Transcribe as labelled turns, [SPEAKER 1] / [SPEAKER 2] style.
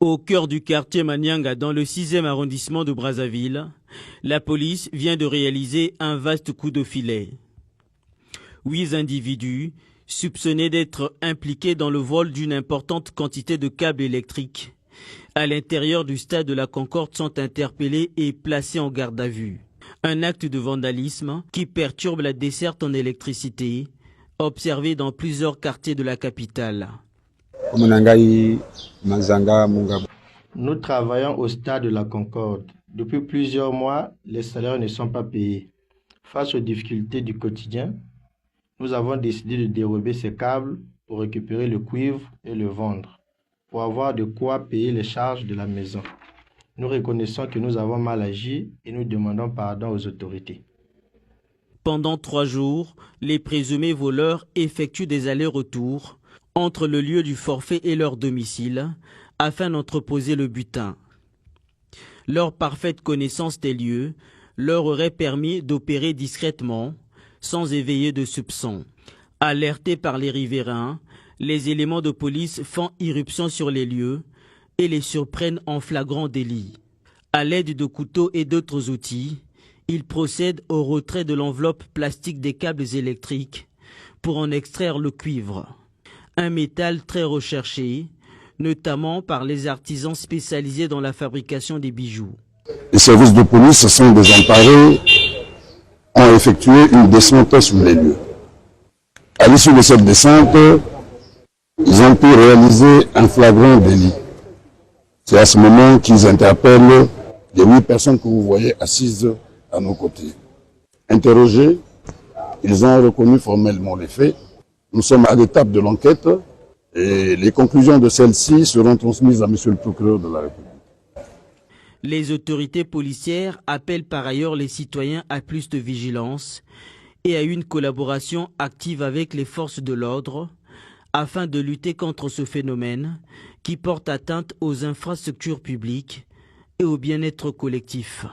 [SPEAKER 1] Au cœur du quartier Manyanga, dans le 6e arrondissement de Brazzaville, la police vient de réaliser un vaste coup de filet. 8 individus, soupçonnés d'être impliqués dans le vol d'une importante quantité de câbles électriques, à l'intérieur du stade de la Concorde sont interpellés et placés en garde à vue. Un acte de vandalisme qui perturbe la desserte en électricité, observé dans plusieurs quartiers de la capitale.
[SPEAKER 2] Nous travaillons au stade de la Concorde. Depuis plusieurs mois, les salaires ne sont pas payés. Face aux difficultés du quotidien, nous avons décidé de dérober ces câbles pour récupérer le cuivre et le vendre, pour avoir de quoi payer les charges de la maison. Nous reconnaissons que nous avons mal agi et nous demandons pardon aux autorités.
[SPEAKER 1] Pendant 3 jours, les présumés voleurs effectuent des allers-retours entre le lieu du forfait et leur domicile afin d'entreposer le butin. Leur parfaite connaissance des lieux leur aurait permis d'opérer discrètement, sans éveiller de soupçons. Alertés par les riverains, les éléments de police font irruption sur les lieux et les surprennent en flagrant délit. À l'aide de couteaux et d'autres outils, ils procèdent au retrait de l'enveloppe plastique des câbles électriques pour en extraire le cuivre. Un métal très recherché, notamment par les artisans spécialisés dans la fabrication des bijoux.
[SPEAKER 3] Les services de police se sont désemparés, ont effectué une descente sur les lieux. À l'issue de cette descente, ils ont pu réaliser un flagrant délit. C'est à ce moment qu'ils interpellent les 8 personnes que vous voyez assises à nos côtés. Interrogés, ils ont reconnu formellement les faits. Nous sommes à l'étape de l'enquête et les conclusions de celle-ci seront transmises à Monsieur le procureur de la République.
[SPEAKER 1] Les autorités policières appellent par ailleurs les citoyens à plus de vigilance et à une collaboration active avec les forces de l'ordre afin de lutter contre ce phénomène qui porte atteinte aux infrastructures publiques et au bien-être collectif.